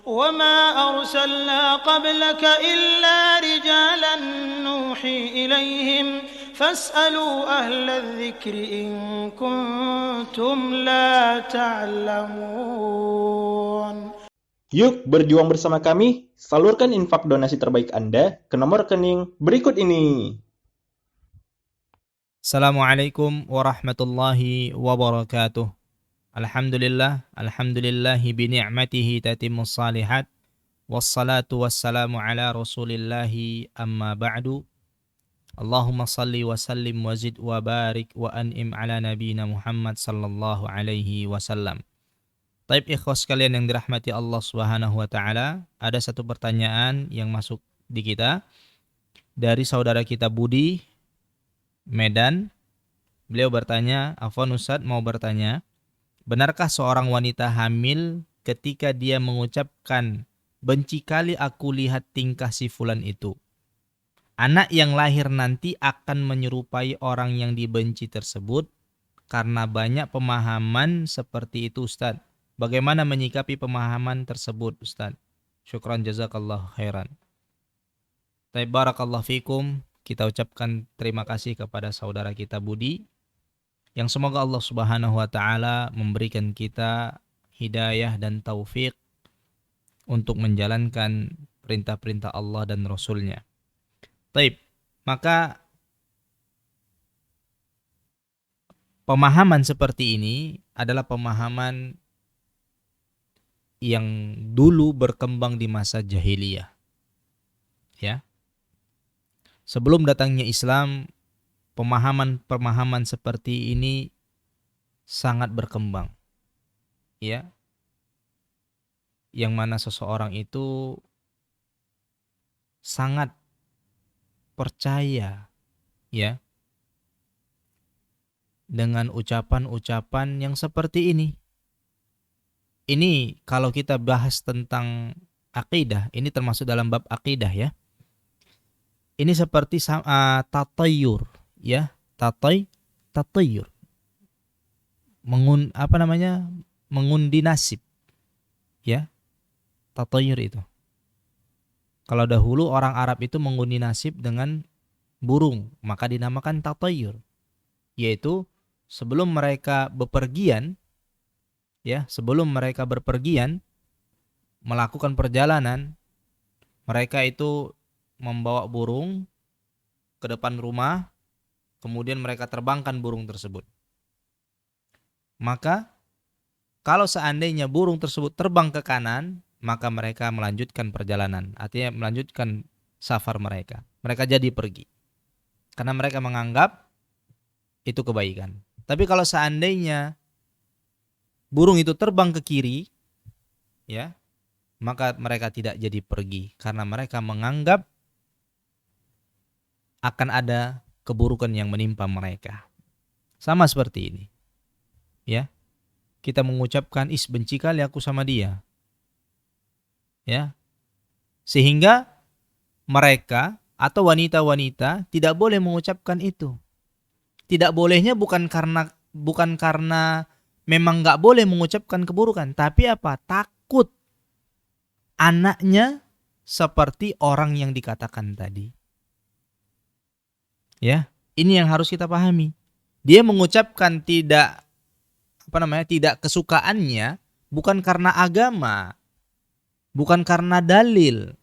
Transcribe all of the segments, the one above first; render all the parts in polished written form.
وما أرسلنا قبلك إلا رجالا نوحي إليهم فاسألوا أهل الذكر إن كنتم لا تعلمون. Yuk berjuang bersama kami, salurkan infak donasi terbaik Anda ke nomor rekening berikut ini. Assalamualaikum warahmatullahi wabarakatuh. Alhamdulillahi bi ni'matihi tatimmus salihat. Wassalatu wassalamu ala rasulillahi amma ba'du. Allahumma salli wa sallim wa zid wa barik wa an'im ala nabina Muhammad sallallahu alaihi wasallam. Taib ikhwas sekalian yang dirahmati Allah Subhanahu wa taala, ada satu pertanyaan yang masuk di kita dari saudara kita Budi Medan. Beliau bertanya, Afwan Ustadz mau bertanya, benarkah seorang wanita hamil ketika dia mengucapkan benci kali aku lihat tingkah si fulan itu, anak yang lahir nanti akan menyerupai orang yang dibenci tersebut? Karena banyak pemahaman seperti itu Ustadz. Bagaimana menyikapi pemahaman tersebut Ustadz? Syukran jazakallahu khairan. Barakallahu fikum. Kita ucapkan terima kasih kepada saudara kita Budi, yang semoga Allah Subhanahu wa taala memberikan kita hidayah dan taufik untuk menjalankan perintah-perintah Allah dan Rasul-Nya. Taib, maka pemahaman seperti ini adalah pemahaman yang dulu berkembang di masa jahiliyah. Ya. Sebelum datangnya Islam, pemahaman-pemahaman seperti ini sangat berkembang. Ya. Yang mana seseorang itu sangat percaya ya dengan ucapan-ucapan yang seperti ini. Ini kalau kita bahas tentang akidah, ini termasuk dalam bab akidah ya. Ini seperti tatayur ya, tatayur. Mengundi nasib. Ya. Tatayur itu. Kalau dahulu orang Arab itu mengundi nasib dengan burung, maka dinamakan tatayur. Yaitu sebelum mereka bepergian melakukan perjalanan, mereka itu membawa burung ke depan rumah, kemudian mereka terbangkan burung tersebut. Maka kalau seandainya burung tersebut terbang ke kanan, maka mereka melanjutkan perjalanan, artinya melanjutkan safar mereka. Mereka jadi pergi. Karena mereka menganggap itu kebaikan. Tapi kalau seandainya burung itu terbang ke kiri, ya, maka mereka tidak jadi pergi karena mereka menganggap akan ada keburukan yang menimpa mereka. Sama seperti ini. Ya. Kita mengucapkan benci kali aku sama dia. Ya. Sehingga mereka atau wanita-wanita tidak boleh mengucapkan itu. Tidak bolehnya bukan karena memang nggak boleh mengucapkan keburukan, tapi apa? Takut anaknya seperti orang yang dikatakan tadi. Ya, ini yang harus kita pahami. Dia mengucapkan tidak kesukaannya bukan karena agama, bukan karena dalil,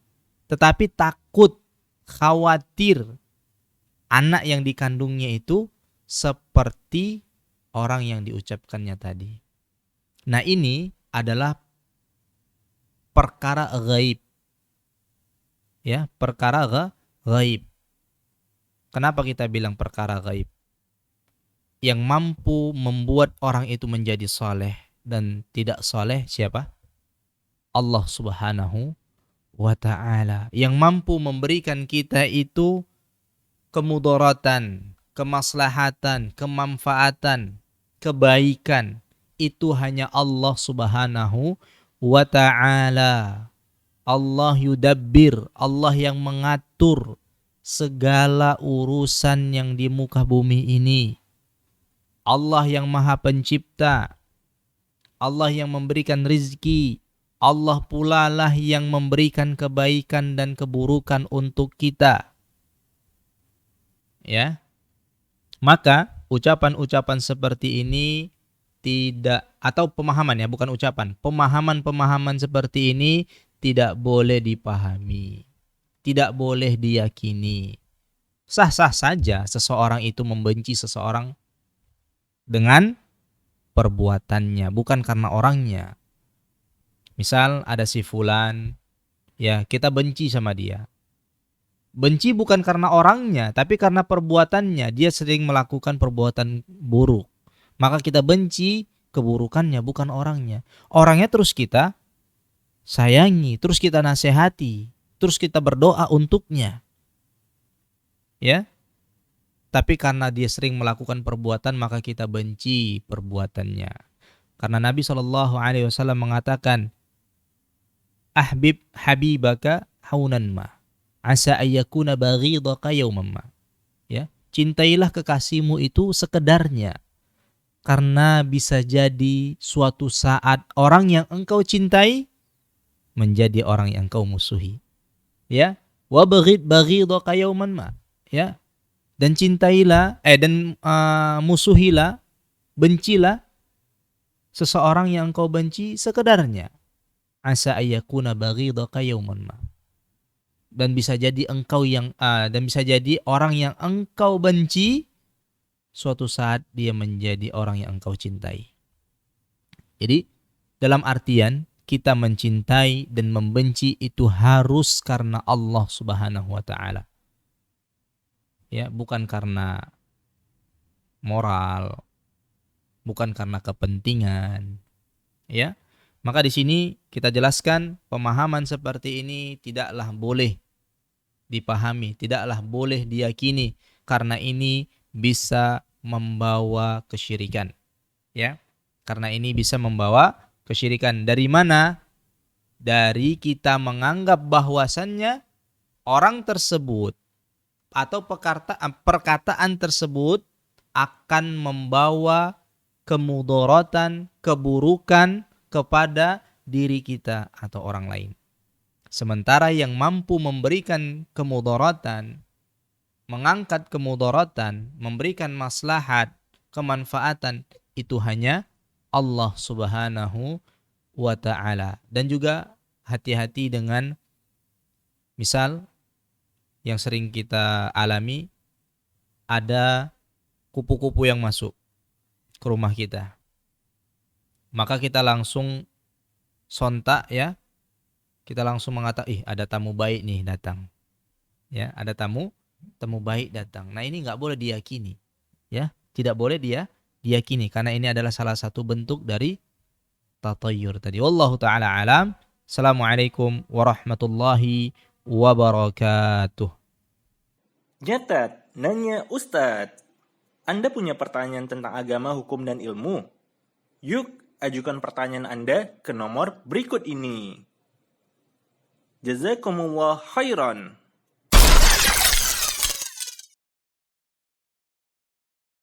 tetapi takut, khawatir anak yang dikandungnya itu seperti orang yang diucapkannya tadi. Nah, ini adalah perkara ghaib. Ya, perkara ghaib. Kenapa kita bilang perkara ghaib? Yang mampu membuat orang itu menjadi saleh dan tidak saleh siapa? Allah Subhanahu wa ta'ala. Yang mampu memberikan kita itu kemudaratan, kemaslahatan, kemanfaatan, kebaikan, itu hanya Allah Subhanahu wa ta'ala. Allah yudabbir, Allah yang mengatur segala urusan yang di muka bumi ini. Allah yang maha pencipta, Allah yang memberikan rizki, Allah pula lah yang memberikan kebaikan dan keburukan untuk kita. Ya. Maka ucapan-ucapan seperti ini tidak, atau pemahaman ya, bukan ucapan. Pemahaman-pemahaman seperti ini tidak boleh dipahami. Tidak boleh diyakini. Sah-sah saja seseorang itu membenci seseorang dengan perbuatannya, bukan karena orangnya. Misal ada si fulan, ya kita benci sama dia. Benci bukan karena orangnya, tapi karena perbuatannya. Dia sering melakukan perbuatan buruk. Maka kita benci keburukannya, bukan orangnya. Orangnya terus kita sayangi, terus kita nasihati, terus kita berdoa untuknya. Ya. Tapi karena dia sering melakukan perbuatan, maka kita benci perbuatannya. Karena Nabi SAW mengatakan, ahbib habibaka haunan ma, asa ayyakuna baghidaka yawman ma. Ya, cintailah kekasihmu itu sekedarnya, karena bisa jadi suatu saat orang yang engkau cintai menjadi orang yang engkau musuhi. Ya, wa baghidaka yawman ma. Ya, dan cintailah musuhilah, bencilah seseorang yang engkau benci sekedarnya. Asa ayyakuna baghidaka yawman ma. Dan bisa jadi orang yang engkau benci suatu saat dia menjadi orang yang engkau cintai. Jadi dalam artian kita mencintai dan membenci itu harus karena Allah Subhanahu wa taala. Ya, bukan karena moral, bukan karena kepentingan. Ya. Maka di sini kita jelaskan pemahaman seperti ini tidaklah boleh dipahami, tidaklah boleh diyakini, karena ini bisa membawa kesyirikan. Ya. Karena ini bisa membawa kesyirikan. Dari mana? Dari kita menganggap bahwasannya orang tersebut atau perkataan tersebut akan membawa kemudaratan, keburukan kepada diri kita atau orang lain. Sementara yang mampu memberikan kemudaratan, mengangkat kemudaratan, memberikan maslahat, kemanfaatan, itu hanya Allah Subhanahu wa ta'ala. Dan juga hati-hati dengan misal yang sering kita alami, ada kupu-kupu yang masuk ke rumah kita. Maka kita langsung sontak ya. Kita langsung mengatakan, ada tamu baik nih datang. Ya, ada tamu baik datang. Nah, ini enggak boleh diyakini. Ya, tidak boleh diyakini karena ini adalah salah satu bentuk dari tatayyur tadi. Wallahu taala alam. Assalamualaikum warahmatullahi wabarakatuh. Nyatat, nanya Ustadz. Anda punya pertanyaan tentang agama, hukum, dan ilmu? Yuk, ajukan pertanyaan Anda ke nomor berikut ini. Jazakumullah khairan.